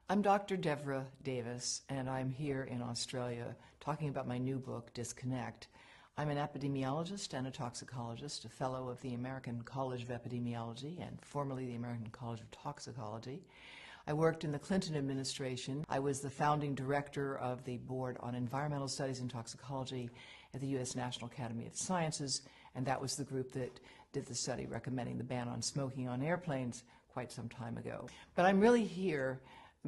I'm Dr. Devra Davis, and I'm here in Australia talking about my new book, Disconnect. I'm an epidemiologist and a toxicologist, a fellow of the American College of Epidemiology and formerly the American College of Toxicology. I worked in the Clinton administration. I was the founding director of the Board on Environmental Studies and Toxicology at the U.S. National Academy of Sciences, and that was the group that did the study recommending the ban on smoking on airplanes quite some time ago. But I'm really here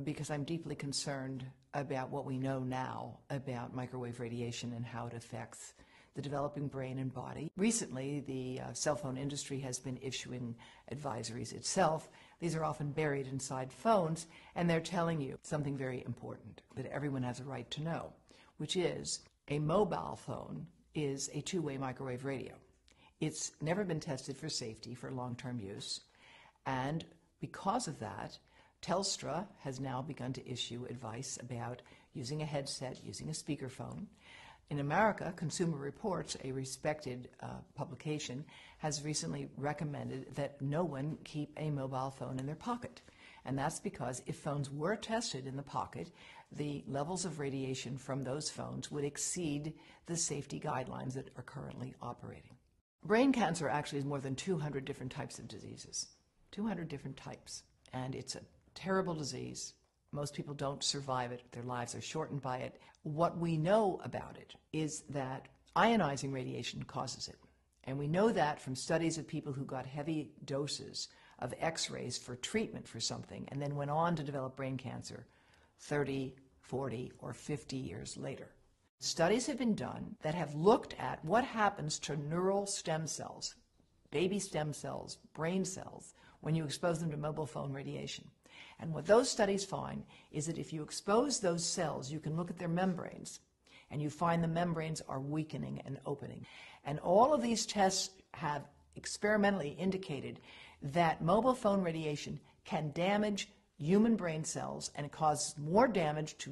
because I'm deeply concerned about what we know now about microwave radiation and how it affects the developing brain and body. Recently, the cell phone industry has been issuing advisories itself. These are often buried inside phones, and they're telling you something very important that everyone has a right to know, which is a mobile phone is a two-way microwave radio. It's never been tested for safety for long-term use, and because of that, Telstra has now begun to issue advice about using a headset, using a speakerphone. In America, Consumer Reports, a respected publication, has recently recommended that no one keep a mobile phone in their pocket. And that's because if phones were tested in the pocket, the levels of radiation from those phones would exceed the safety guidelines that are currently operating. Brain cancer actually is more than 200 different types of diseases. 200 different types. And it's a terrible disease. Most people don't survive it. Their lives are shortened by it. What we know about it is that ionizing radiation causes it. And we know that from studies of people who got heavy doses of X-rays for treatment for something and then went on to develop brain cancer 30, 40, or 50 years later. Studies have been done that have looked at what happens to neural stem cells, baby stem cells, brain cells, when you expose them to mobile phone radiation. And what those studies find is that if you expose those cells, you can look at their membranes, and you find the membranes are weakening and opening. And all of these tests have experimentally indicated that mobile phone radiation can damage human brain cells and cause more damage to